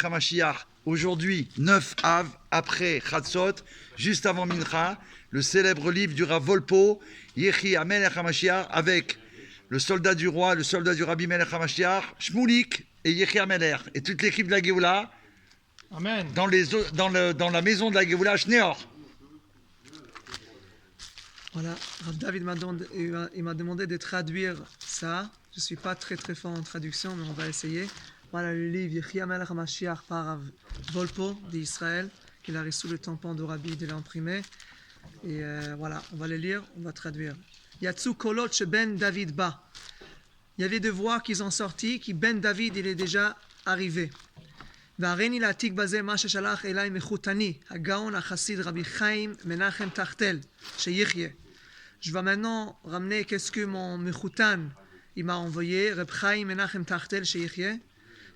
Hamashiach, aujourd'hui, 9 Av, après Chatzot, juste avant Mincha, le célèbre livre du Rav Volpo, Yechi Amelech Hamashiach, avec le soldat du roi, le soldat du Rabbi Melech Hamashiach, Shmulik et Yechi Amelech, et toute l'équipe de la Géoula, Amen. dans la maison de la Géoula, Shneor. Voilà, Rav David m'a demandé de traduire ça. Je ne suis pas très fort en traduction, mais on va essayer. Voilà le livre Yechi Amelech Hamashiach par Rav Volpo d'Israël, qu'il a reçu le tampon de Rabbi de l'imprimé. Et voilà, on va le lire, on va traduire. Yatsu kolot she ben David ba. Il y avait deux voix qui sont sorties, qui ben David, il est déjà arrivé. והריני להעתיק בזה מה ששלח אליי מחותני, הגאון החסיד רבי חיים מנחם תחתל, שיחיה. Je vais maintenant ramener qu'est-ce que mon mechoutan il m'a envoyé, Reb Chaim Menachem Tachtel שיחיה.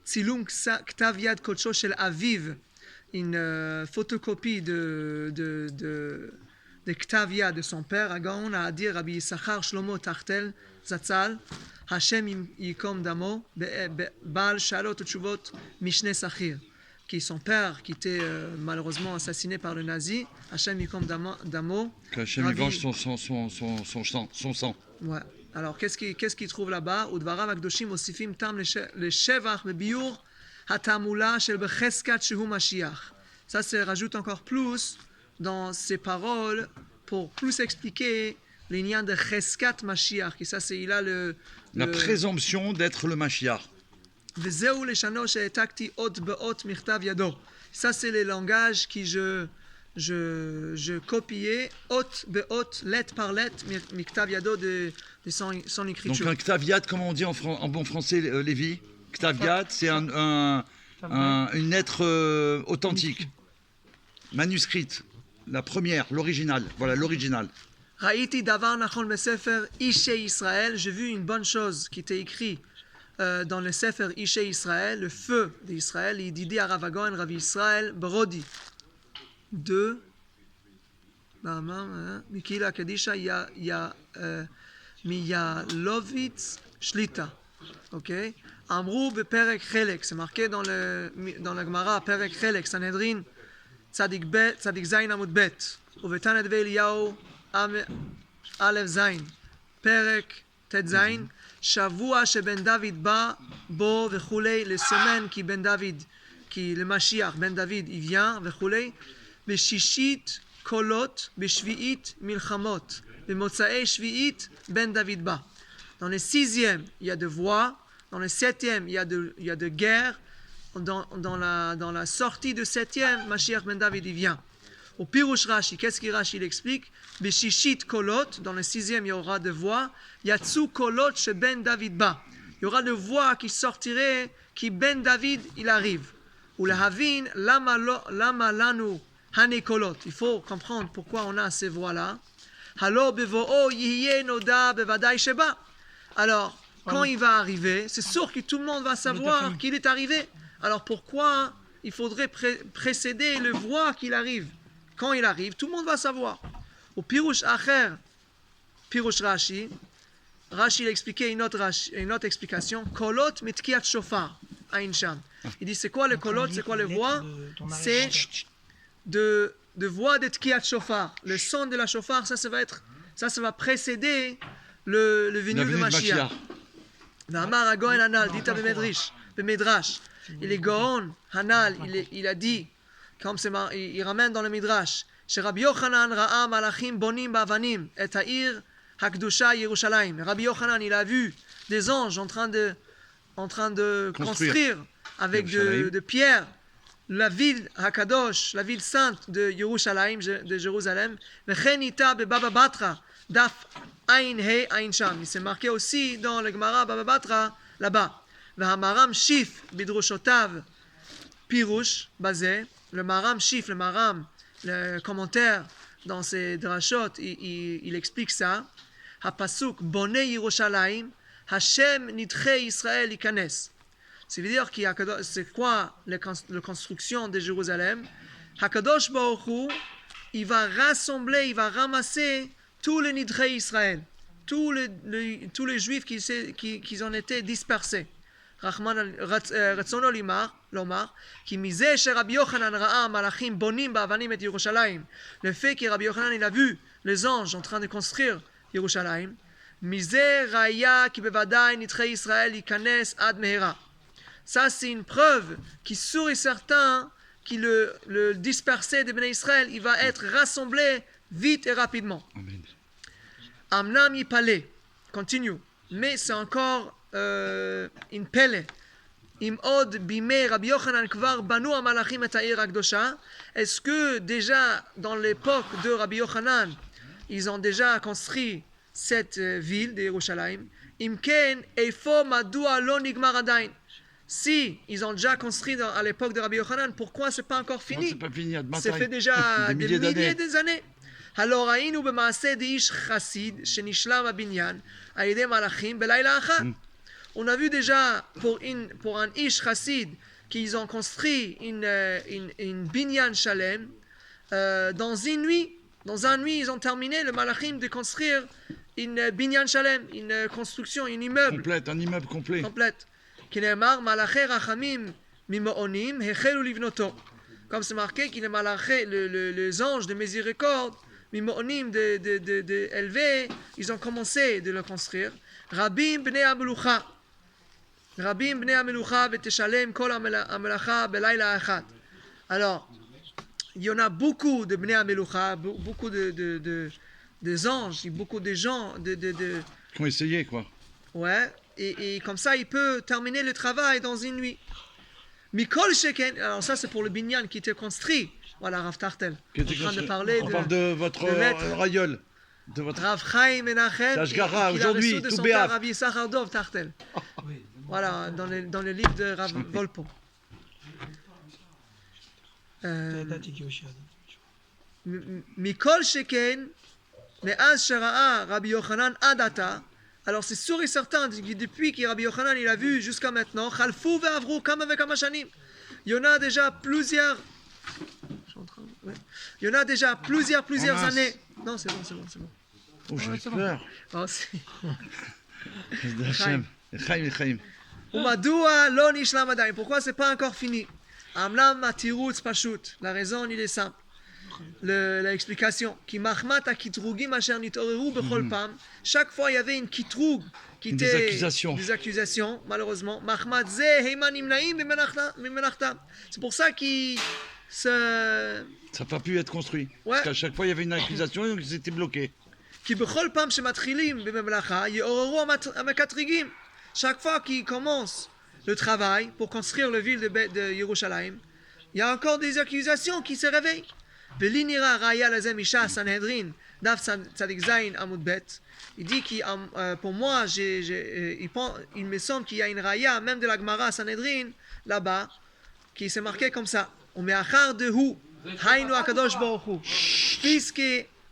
צילום כתב יד קודשו של אביו, une photocopie de כתב יד de son père, הגאון האדיר רבי יששכר שלמה תחתל זצ"ל, השם ייקום דמו, בעל שאלות ותשובות משנה שכיר. Qui son père, qui était malheureusement assassiné par le nazi, Hachem Yikom Damo. Hachem y venge son sang. Ouais. Alors, qu'est-ce qu'il trouve là-bas? Udvarav Akdoshim Osifim Tam le Shevach Bebiur Hatamula Shel Becheskat Shehu Mashiach. Ça, se rajoute encore plus dans ces paroles pour plus expliquer les liens de Cheskat Mashiach. Et ça, c'est il a la présomption d'être le Mashiach. וזהו לשונו שהעתקתי אות באות מכתב ידו. Ça c'est le langage qui je copiais אות באות, lettre par lettre, מכתב ידו de son écriture. Donc un ktav yad, comment on dit en bon français, Lévi? Ktav yad, c'est une lettre authentique, manuscrite, la première, l'original. Voilà l'original. ראיתי דבר נכון בספר אישי ישראל, j'ai vu une bonne chose qui était écrit dans le Sefer Ishe Israël, le feu d'Israël, il dit à Rav Hagon, Rav Israël, Brodi, de Mikila Kadisha Miyalovitz Shlita. Ok? Amrou beperek chelek, c'est marqué dans la Gemara, perek chelek, Sanhedrin, Tzadik Zayin Amud Bet, Uvetan Edve Eliyahu Alev Zayin, perek Tet Zayin, שבוע שבן דוד בא בו וכולי, לסמן כי בן דוד, כי למשיח בן דוד יביא וכולי, בשישית קולות, בשביעית מלחמות, במוצאי שביעית בן דוד בא. Dans le sixième, il y a de voix, dans le septième, il y a de guerre, dans la sortie de septième, Mashiach ben David il vient. Au Pirush Rashi, qu'est-ce que Rashi l'explique? Beshishit kolot, dans le sixième, il y aura de voix. Yatsu kolot chez Ben David ba. Il y aura de voix qui sortiraient, qui Ben David, il arrive. Ou le havin, lama lanu hane kolot. Il faut comprendre pourquoi on a ces voix-là. Halo bevo'o yihye noda bevadai sheba. Alors, quand il va arriver, c'est sûr que tout le monde va savoir qu'il est arrivé. Alors pourquoi il faudrait précéder le voix qu'il arrive? Quand il arrive, tout le monde va savoir. Au Pirush Acher, Pirush Rashi, Rashi il expliquait une autre explication. Kolot mitkiat shofar, Ain Sham. Il dit c'est quoi le kolot, c'est quoi le voix? C'est de voix de tkiat shofar. Le son de la shofar, ça va précéder le venu de Mashiach. Namar Agoen Hanal, dit à Bemedrash. Il est Gaon Hanal, il a dit. Comme il ramène dans le Midrash, chez Rabbi Yochanan ra'a malachim bonim bavanim et ha'ir hakdusha Yerushalayim. Rabbi Yochanan, il a vu des anges en train de construire avec de pierre la ville Hakadosh, la ville sainte de Yerushalayim, de Jérusalem. Vechenita bebaba batra daf ain he ain sham. Il s'est marqué aussi dans le Gemara Baba Batra là-bas. V'hamaram shif bidrushotav pirush bazeh. Le Maram Shif, le commentaire dans ses drashot, il explique ça. Hapasuk Bone Yerushalayim, Hashem Nidche Israël Ikanes. C'est-à-dire c'est quoi la construction de Jérusalem? Hakadosh Baruch Hu, il va rassembler, il va ramasser tous les Nidche Israël, tous les Juifs qui ont été dispersés. רצונו לומר, כי מזה שרבי יוחנן ראה מלאכים בונים באבנים את ירושלים, לפי כי רבי יוחנן il a vu les anges en train de construire ירושלים, מזה ראיה כי בוודאי נדחי ישראל ייכנס עד מהרה. Ça c'est une preuve qui sûr et certain que le dispersé de Bnei Israël il va être rassemblé vite et rapidement. Amen. Amnam yipale, continue, mais c'est encore une pele. Im od bimei Rabbi Yochanan kvar banu amalachim et ha'ir hakdosha. Est-ce que déjà dans l'époque de Rabbi Yochanan, ils ont déjà construit cette ville de Yerushalayim? Im ken eifo madua lo nigmar adain. Si ils ont déjà construit à l'époque de Rabbi Yochanan, pourquoi c'est pas encore fini? Non, c'est pas fini, C'est fait déjà des milliers d'années. הלא ראינו במעשה דאיש חסיד שנשלם הבניין על ידי מלאכים בלילה אחד. On a vu déjà pour un ish chassid qu'ils ont construit une binyan shalem dans une nuit. Dans une nuit, ils ont terminé le malachim de construire une binyan shalem, une construction, un immeuble. Complète, un immeuble complet. Complète. Kinemar malaché rachamim mimoonim hechelu livnoto. Comme c'est marqué qu'il est les anges de miséricorde mimoonim de élevés, ils ont commencé de le construire. Rabim bnei amelucha. Rabim bnei amelucha v'teshalem kol amelacha belayla echad. Alors, il y en a beaucoup de bnei amelucha, beaucoup de anges, beaucoup de gens, Qui ont essayé, quoi. ouais, et comme ça, il peut terminer le travail dans une nuit. Mikol sheken, alors ça c'est pour le binyan qui était construit. Voilà, Rav Tartel. Qui En était train de construit. parler On parle de votre maître. de votre Rav Chaim Menachem, Ashgara, qu'il a aujourd'hui, reçu de tout son béat. père Rav Yissachar Dov Tartel. Voilà, dans le livre de Rav Volpo. Mikol sheken, me'az shera'a Rabbi Yochanan adata. Alors c'est sûr et certain que depuis que Rabbi Yochanan il a vu jusqu'à maintenant, Khalfou ve'avru kama ve'kama shanim. Il y en a déjà plusieurs. Il y en a déjà plusieurs années. Non, c'est bon. Oh, j'ai c'est peur. Oh, c'est... Hachem. Chaim. Umadua lo nishlam adayin. Pourquoi c'est pas encore fini? Amlam atirutz pashut. La raison il est simple. L'explication. Ki mahmat akitrugim asher nitoreru bechol pam. Chaque fois il y avait une kitrug qui était des accusations, malheureusement. Mahmat ze heiman imnaim bimenachtam. C'est pour ça qu'il Ça n'a pas pu être construit. Ouais. Parce qu'à chaque fois, il y avait une accusation et ils étaient bloqués. כי בכל פעם שמתחילים בממלכה יעוררו המקטרגים. Chaque fois qu'ils commencent le travail pour construire la ville de Yerushalayim, il y a encore des accusations qui se réveillent. ולי נראה ראיה לזה מש"ס סנהדרין דף צדיק זין עמוד ב'. Il dit que pour moi, il me semble qu'il y a une raya, même de la Gemara Sanhedrin, là-bas, qui s'est marqué comme ça. ומאחר דהוא, היינו הקדוש ברוך הוא. puisque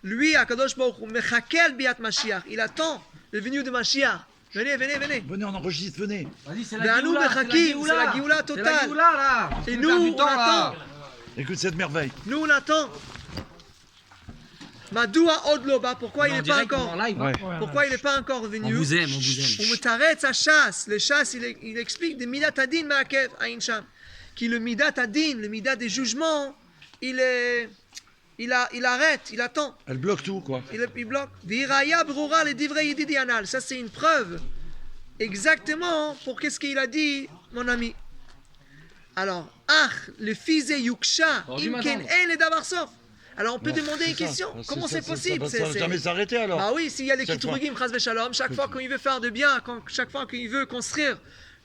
lui, הקדוש ברוך הוא, מחכה ביאת משיח. Il attend le venu de Mashiach. Venez. Venez, on enregistre, venez. Vas-y, c'est ואנו מחכים, c'est la Géoula C'est la totale. Géoula, là. Et Tu nous, perds du on temps, là. attend. Écoute cette merveille. Nous, on attend. Madoua Odloba, pourquoi il En n'est pas direct, encore en live. Ouais. Pourquoi il n'est pas encore venu? On vous aime, on vous aime. On me t'arrête sa chasse. Le chasse, il explique de Midat Adin Ma'akev Aïn Sham. Qui le Midat Adin, le Midat des jugements, il arrête, il attend. Elle bloque tout, quoi. Il bloque. Viraya Brura le Divrei Yedidi Anal. Ça, c'est une preuve exactement pour qu'est-ce qu'il a dit, mon ami. Alors, le fils de Yuksha, Imken En le Davar Sof. Alors, on peut demander une question. Comment c'est possible? Ça va jamais s'arrêter, alors. Bah oui, s'il y a les Chaque fois. Kiturugim, Chaz Veshalom, chaque fois qu'il veut faire de bien, chaque fois qu'il veut construire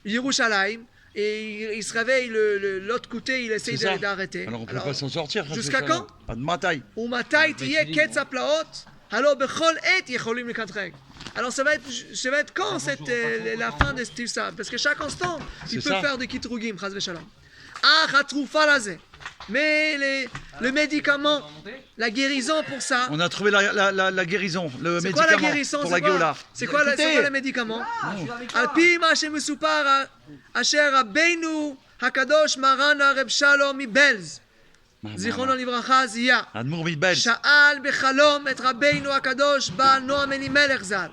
Yerushalayim, et il se réveille l'autre côté, il essaye C'est ça. d'arrêter. Alors on ne peut pas s'en sortir. jusqu'à quand? Pas de mataille. ומתי תהיה קץ הפלאות? הלא בכל עת יכולים לקטרג. Alors ça va être quand la fin de tout ça? Parce que chaque instant, il peut ça. faire des kitrugim, chas v'shalom. Ah, hatroufa lazé. Mais le médicament, la guérison pour ça, On a trouvé la guérison, le c'est médicament quoi la guérison? pour C'est la Géoula. C'est quoi le médicament? על פי מה שמסופר אשר רבינו הקדוש מרן הרב שלום מבלז זיכרונו לברכה זיהה Admour Mibel. שאל בחלום את רבינו הקדוש בעל נועם אלימלך ז"ל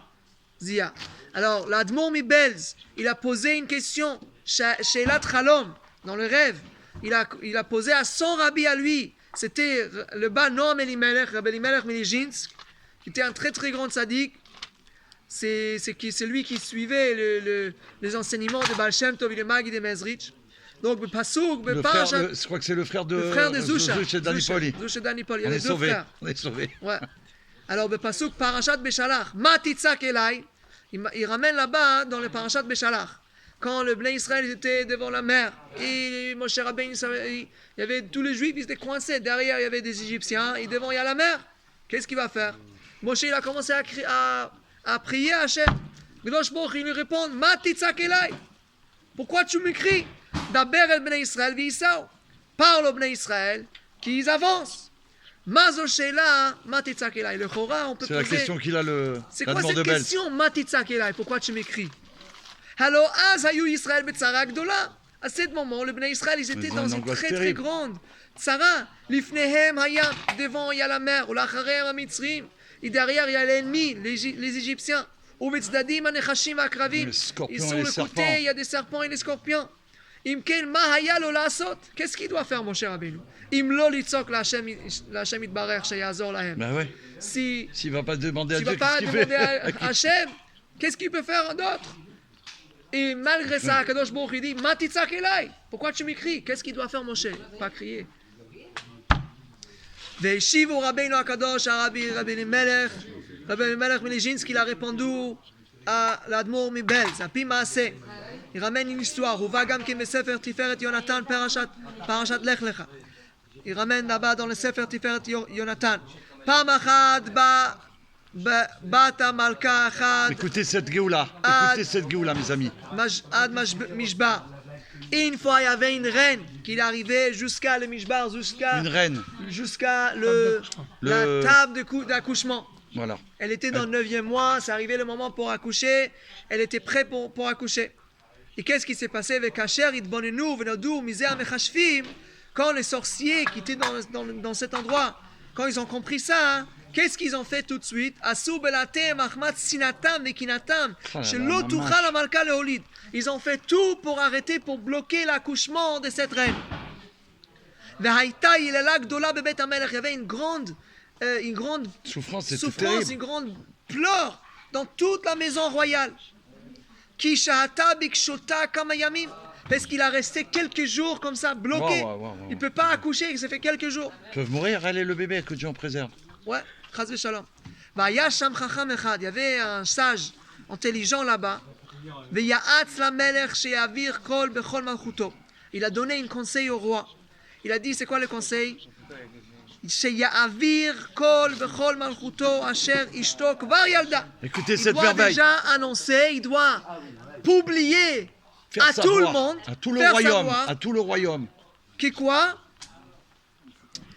זיהה. Alors l'Admour Mibelz, il a posé une question Shelat Chalom, dans le rêve, il a posé à son rabbi à lui. C'était le bas Noam Elimelech, Rabbi Elimelech Milijinsk, qui était un très très grand tzaddik. C'est lui qui suivait les enseignements de Baal Shem Tov, le Magid et Mezrich. Donc, le Pasuk, le Parashat. Je crois que c'est le frère de Zusha et Danipoli. Zusha et Danipoli. On est sauvés. Ouais. Alors, le Pasuk, Parashat Beshalach. Ma titzak elai. Il ramène là-bas, dans le Parashat Beshalach. Quand le Bnei Israël était devant la mer, et Moshe Rabbeinu, il y avait tous les Juifs, ils étaient coincés. Derrière, il y avait des Égyptiens, et devant, il y a la mer. Qu'est-ce qu'il va faire? Moshe, il a commencé à prier à Hachem. Kadosh Baruch Hu, il lui répond, Ma titzak elai. Pourquoi tu m'écris? Daber el Bnei Israël v'Isao. Parle au Bnei Israël qu'ils avancent. Mazo Sheila, Ma titzak elai. Le Chora, on peut poser... C'est la question qu'il a C'est quoi cette question? Ma titzak elai. Pourquoi tu m'écris? Alors, Az hayu Israël betzara gdola. À ce moment, le Bnei Israël, ils étaient dans une très très grande tzara. Lifnehem hayam, devant il y a la mer. Ou lacharem hamitzrim. Et derrière, il y a l'ennemi, les Égyptiens. Ou betzdadim anechashim v'akravim. Et sur le côté, il y a des serpents et des scorpions. Imken ma haya lo la'asot. Qu'est-ce qu'il doit faire, mon cher Rabbeinu? Im lo litzok l'Hashem yitbarer sheyazor lahem. Ben ouais. S'il ne va pas demander à Dieu, s'il va pas demander à Hachem, qu'est-ce qu'il peut faire d'autre? Et malgré ça, Kadosh Baruch Hu dit, Ma titzak elai. Pourquoi tu m'écris? Qu'est-ce qu'il doit faire, Moshe? Pas crier. Ve'eshivu Rabbeinu HaKadosh, Rabbi Melech Milijinsk, il a répondu à l'Admour Mibel, c'est un pi maaseh. Il ramène une histoire. On va gam kem Sefer Tiferet Yonatan, Parashat Lech Lecha. Il ramène là-bas dans le Sefer Tiferet Yonatan. Pam achad bata malka achad. Écoutez cette Géoula, mes amis. Ad Mishbar. Une fois, il y avait une reine qui arrivait jusqu'à le Mishbar, jusqu'à la table d'accouchement. Voilà. Elle était dans le 9e mois, c'est arrivé le moment pour accoucher, elle était prête pour accoucher. Et qu'est-ce qui s'est passé avec Asher, Idbonenu, Venadou, Misea, Mechashvim, quand les sorciers qui étaient dans cet endroit, quand ils ont compris ça, hein, qu'est-ce qu'ils ont fait tout de suite? Asou belatem, Ahmad sinatam, Mekinatam, Shelo tuchal amalka leholid. Ils ont fait tout pour arrêter, pour bloquer l'accouchement de cette reine. Vehaïta ilela gdola bebet hamelech. Il y avait une grande souffrance, une grande pleure dans toute la maison royale. Ki shahata bikshota kama yamim. Parce qu'il a resté quelques jours comme ça, bloqué. Il ne peut pas accoucher, il s'est fait quelques jours. Ils peuvent mourir, allez le bébé, que Dieu en préserve. Ouais, chas v'shalom. Il y avait un sage intelligent là-bas. Il a donné un conseil au roi. Il a dit, c'est quoi le conseil? Écoutez Il cette doit merveille. déjà annoncer, il doit publier à tout le monde, à tout le royaume, que quoi?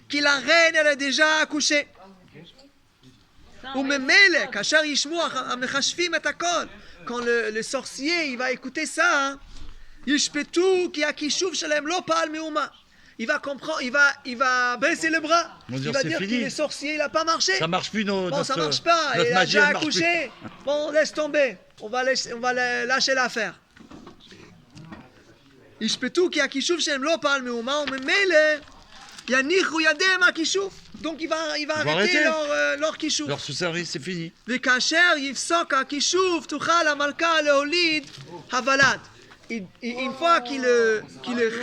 Que la reine, elle a déjà accouché. Quand le sorcier il va écouter ça, hein, il va comprendre, il va baisser le bras. Il va dire que le sorcier il n'a pas marché. Ça marche plus, ça marche pas. Il a déjà accouché. Bon, laisse tomber. On va lâcher l'affaire. Donc il va arrêter leur kishouf. Leur sous-service, c'est fini. Une fois qu'il le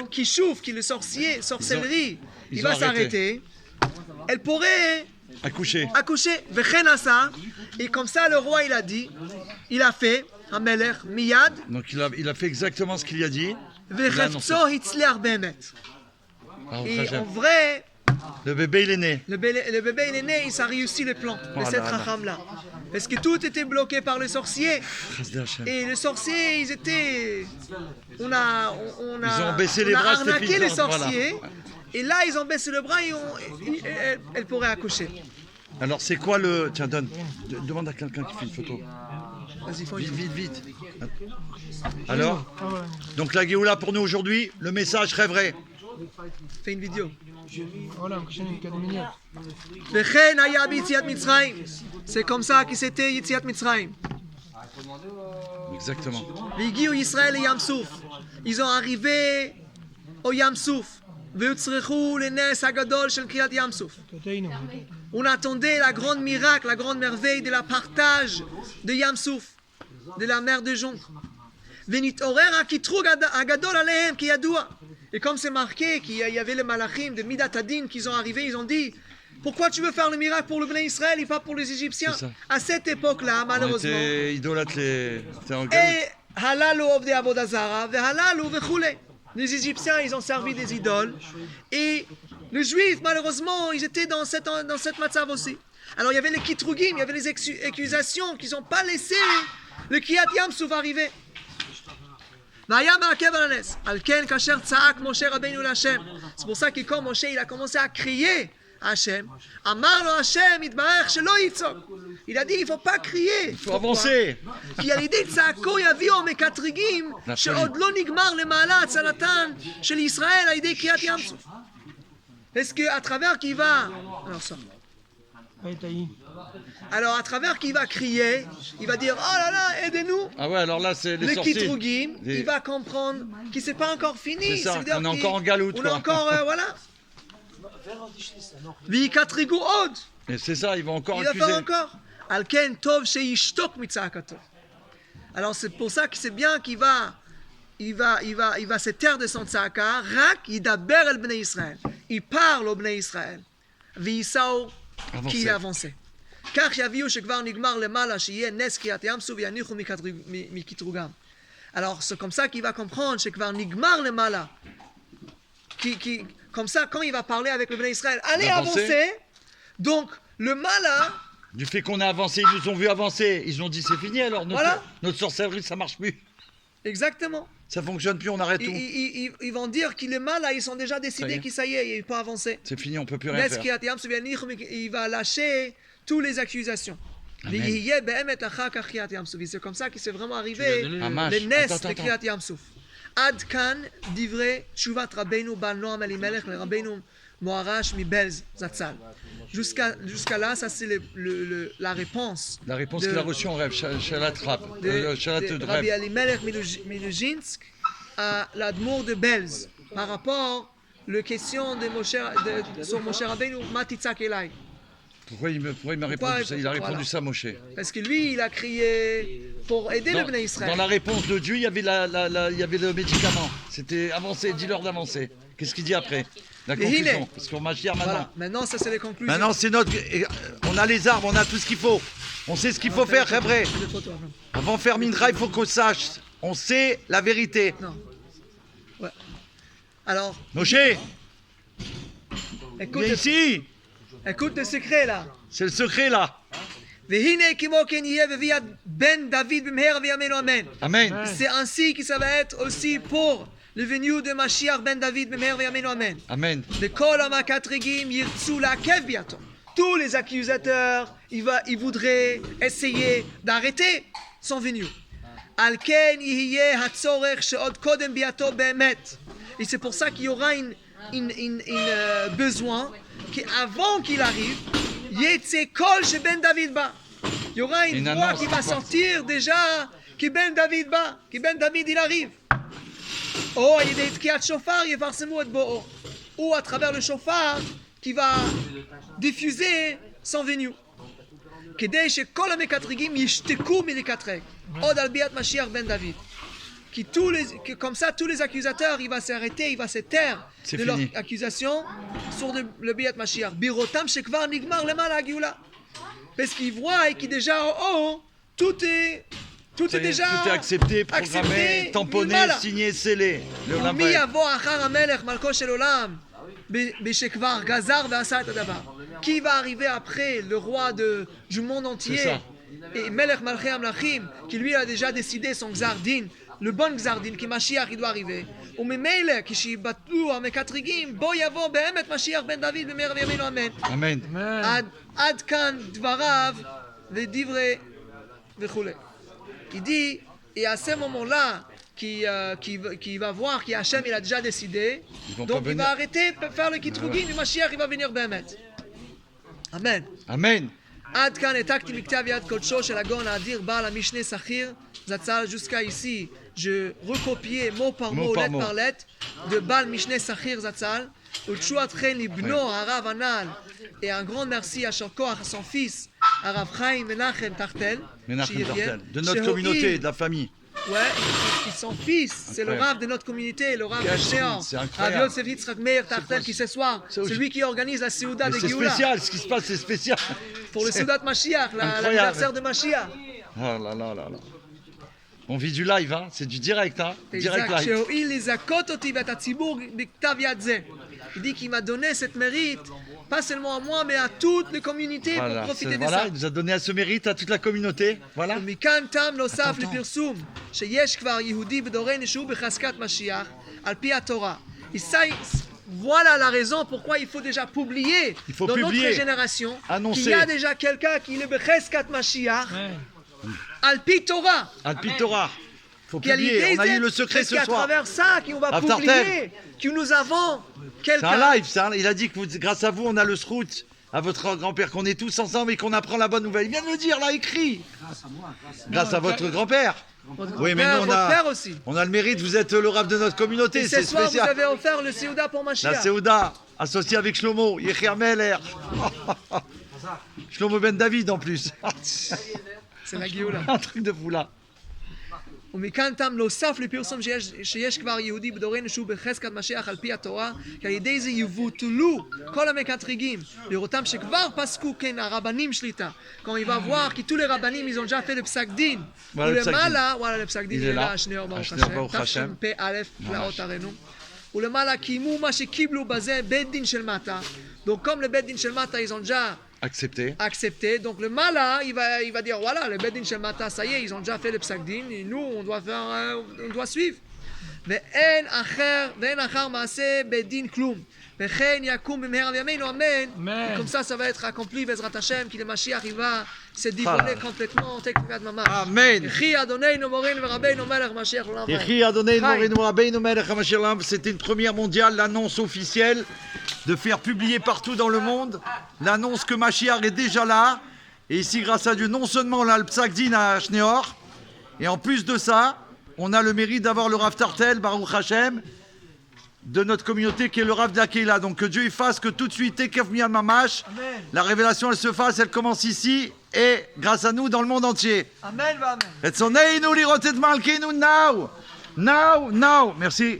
kishouf, qu'il le sorcellerie, il va s'arrêter. Elle pourrait accoucher. Et comme ça, le roi, il a fait, Hamelech Miyad. Donc il a fait exactement ce qu'il a dit. Et en vrai, le bébé il est né. Le bébé il est né, ça a réussi le plan de cette racham-là. Parce que tout était bloqué par les sorciers. Et les sorciers, ils étaient... ils ont baissé les bras, arnaqué les sorciers. Voilà. Et là, ils ont baissé le bras et elle pourrait accoucher. Alors c'est quoi le... Tiens, demande à quelqu'un qui fait une photo. Vas-y, vite. Alors, donc la Géoula pour nous aujourd'hui, le message rêverait. Fais une vidéo. C'est comme ça que c'était Yitziat Mitzrayim. Exactement. והגיעו ישראל לים סוף. Ils ont arrivé au Yam Souf. ויוצרכו לנס הגדול של קריאת ים סוף. On attendait la grande miracle, la grande merveille de la partage de Yam Souf, de la mer de jonc. ונתעורר הקטרוג הגדול עליהם כי ידוע. Et comme c'est marqué qu'il y avait les malachim de Midat Hadin qui sont arrivés, ils ont dit pourquoi tu veux faire le miracle pour le Bnei Israël et pas pour les Égyptiens? À cette époque-là, malheureusement. On était idolâtres c'était en gueule. Et halalu ovdei avodah zara, vehalalu vechule. Les Égyptiens, ils ont servi des idoles. Et les Juifs, malheureusement, ils étaient dans cette matzav aussi. Alors il y avait les kitrugim, il y avait les accusations qui n'ont pas laissé le Kriyat Yam Suf arriver. והיה מעכב על הנס. על כן כאשר צעק משה רבינו להשם. C'est pour ça que quand Moshe il a commencé à crier à Hachem, אמר לו השם יתברך שלא יצעק. Il a dit il faut pas crier. Il faut avancer. כי על ידי צעקו יביאו מקטרגים שעוד לא נגמר למעלה הצלתן של ישראל על ידי קריאת ים סוף. Parce que à travers qui va alors à travers qui va crier, il va dire oh là là aidez-nous. Ah ouais, alors là c'est les sorties. Kitrugim, il va comprendre que c'est pas encore fini. C'est ça, on est encore en galoute. On est encore voilà. Vikatrigu od. Et c'est ça, ils vont encore il accuser. Il va faire encore. Alken tov sheishtok mitzakato. Alors c'est pour ça que c'est bien qu'il va se taire de son tzaka. Rak yidaber el bnei Israël. Il parle au bnei Israël. V'yisao qui avançait. כך יביאו שכבר נגמר למעלה שיהיה נס קריאת ים סוף ויניחו מקטרוגם. Alors c'est comme ça qu'il va comprendre שכבר נגמר למעלה. Comme ça quand il va parler avec le Bnei Israël, allez avancer. Donc le mala. Du fait qu'on a avancé, ils nous ont vu avancer, ils ont dit c'est fini alors notre sorcellerie ça marche plus. Exactement. Ça fonctionne plus, on arrête tout. Ils vont dire que les mâles, ils sont déjà décidés que ça y est, ils peuvent avancer. C'est fini, on peut plus rien faire. Il va lâcher toutes les accusations. C'est comme ça qu'il s'est vraiment arrivé le nes de Kriyat Yam Suf. Ad kan divrei tshuvat Rabbeinu Baal Noam Elimelech le Rabbeinu Moarash Mibelz Zatzal. Jusqu'à là, ça c'est la réponse. La réponse qu'il a reçue en rêve, Shalat de Rabbi Elimelech Milujinsk à l'admour de Belz par rapport aux questions sur Moshe Rabbeinu, Matitzak Elai. Pourquoi il m'a répondu ça? Il a répondu ça, Moshe. Parce que lui, il a crié pour aider le Bnei Israël. Dans la réponse de Dieu, il y avait le médicament. C'était avancer, dis-leur d'avancer. Qu'est-ce qu'il dit après? La conclusion. Parce qu'on m'a dit maintenant. Voilà. Maintenant, ça c'est les conclusions. Maintenant, c'est on a les arbres, on a tout ce qu'il faut. On sait ce qu'il faut faire, vrai. Avant de faire Mincha, il faut qu'on sache. On sait la vérité. Non. Ouais. Alors. Moshe, viens ici. Écoute le secret là. C'est le secret là. Amen. C'est ainsi que ça va être aussi pour le venu de Mashiach ben David b'meher v'yameinu amen. Amen. Tous les accusateurs, ils voudraient essayer d'arrêter son venu. Et c'est pour ça qu'il y aura un besoin qu'avant qu'il arrive, il y aura une voix qui va sortir déjà que Ben David bat, que Ben David il arrive. Ou à travers le shofar qui va diffuser son venu. Comme ça, tous les accusateurs, il va s'arrêter, il va se taire de leur accusation sur le Biat Mashiach. Birotam shekvar nigmar lema la geoula. Parce qu'ils voient et qu'ils déjà tout est déjà accepté, programmé, tamponné, signé, scellé. Mi yavo achar hamelech malko shel olam b'shekvar gazar ve'asa et hadavar. Qui va arriver après le roi du monde entier et Melech Malchei Amlachim qui lui a déjà décidé son Gzardin, le bon Gzardin qui Mashiach il doit arriver. Ou Memele qui shibatlu amekatrigim bo yavo be'emet Mashiach ben David b'meher v'yameinu amen. Amen. Ad kan dvarav v'divrei v'chule. Il dit et à ce moment-là qui va voir qu'Hachem il a déjà décidé, donc il va arrêter de faire le kitrugim et Mashiach il va venir be'emet. Amen. Amen. עד כאן העתקתי מכתב יד קודשו של הגאון האדיר בעל המשנה שכיר זצ"ל. Jusqu'à ici, je recopiais mot par mot, lettre par lettre, de בעל משנה שכיר זצ"ל. ולתשועתכם לבנו הרב הנ"ל, et un grand merci à Shorkoach, à son fils, הרב חיים מנחם טחטל, de notre communauté, de la famille. Ouais, son fils, c'est le rave de notre communauté, le rave de Shéor. C'est Rav incroyable. Yosef Yitzchak Meir Tartel qui ce soir, c'est lui qui organise la Séouda de C'est Géoula. spécial, ce qui se passe, c'est spécial. Pour le Séouda de Mashiach, incroyable. l'anniversaire de Mashiach. Oh là là là là. On vit du live, hein, c'est du direct, hein, direct Exact. live. שהואיל לזכות אותי ואת הציבור בכתב יד זה. Il dit qu'il m'a donné cette mérite, pas seulement à moi, mais à toute la communauté pour Voilà, profiter de voilà, ça. il nous a donné à ce mérite à toute la communauté. Voilà. ומכאן טעם נוסף attends. לפרסום, שיש כבר יהודי בדורנו שהוא בחזקת משיח, על פי התורה. Voilà la raison pourquoi il faut déjà publier Il faut dans publier, notre génération annoncer. qu'il y a déjà quelqu'un qui est בחזקת משיח, על פי תורה. Al Pitora. Faut Qui a publier, l'idée, on a eu le secret c'est ce qu'à soir. travers ça, qu'on va Rav Tartel. publier, que nous avons C'est quelqu'un. un live, il a dit que grâce à vous, on a le srout à votre grand-père, qu'on est tous ensemble et qu'on apprend la bonne nouvelle. Il vient de le dire, là, écrit. Grâce à votre grand-père. Oui, mais nous, on votre père a, aussi. on a le mérite, vous êtes le rave de notre communauté, Et c'est ce soir, vous spécial. avez offert le Séouda pour La Mashiach. Séouda, associée avec Shlomo, Yechia Meller. Shlomo Ben David en plus. C'est la Géoula. Un truc de fou là. ומכאן טעם נוסף לפרסום שיש כבר יהודי בדורנו שהוא בחזקת משיח על פי התורה, כי על ידי זה יבוטלו כל המקטרגים, לראותם שכבר פסקו כן הרבנים שליטה. Quand il va voir que tous les rabbins ils ont déjà fait le פסק דין. ולמעלה, וואלה לפסק דין, Il est là. השניאור ברוך השניאור ברוך השם, השם. תשפ"א פלאות ערינו. ולמעלה קיימו מה שקיבלו בזה בית דין של מטה. Donc comme le בית דין של מטה ils ont déjà Accepté. accepté. Donc le Mala, il va dire voilà, le Bedin Shel Mata, ça y est, ils ont déjà fait le Psak Din, et nous, on doit suivre. ואין אחר מעשה בדין כלום. וכן יקום במהרה בימינו, אמן. Comme ça va être accompli, בעזרת השם, כי למשיח il va se dévoiler complètement, תכף ממש. Amen. יחי אדוננו מורנו ורבנו מלך משיח לעולם. Yechi Adonai Chaim. Morenu Rabbeinu Melech HaMashiach Olam. C'était une première mondiale, l'annonce officielle de faire publier partout dans le monde l'annonce que Mashiach est déjà là. Et ici, grâce à Dieu, non seulement on a le Psak Din à Shneor, et en plus de ça, on a le mérite d'avoir le Rav Tartel, Baruch Hashem, de notre communauté qui est le Rav de la Keila. Donc que Dieu y fasse que tout de suite, Tekef Miyad Mamash, Amen. la révélation elle se fasse, elle commence ici et grâce à nous dans le monde entier. Amen, va amen. רצוננו לראות את מלכנו now. Now, now. Merci.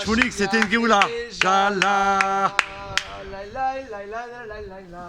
Shmulik, c'était une Géoula. Shalom. Lai, lai, lai, lai, lai, lai, lai.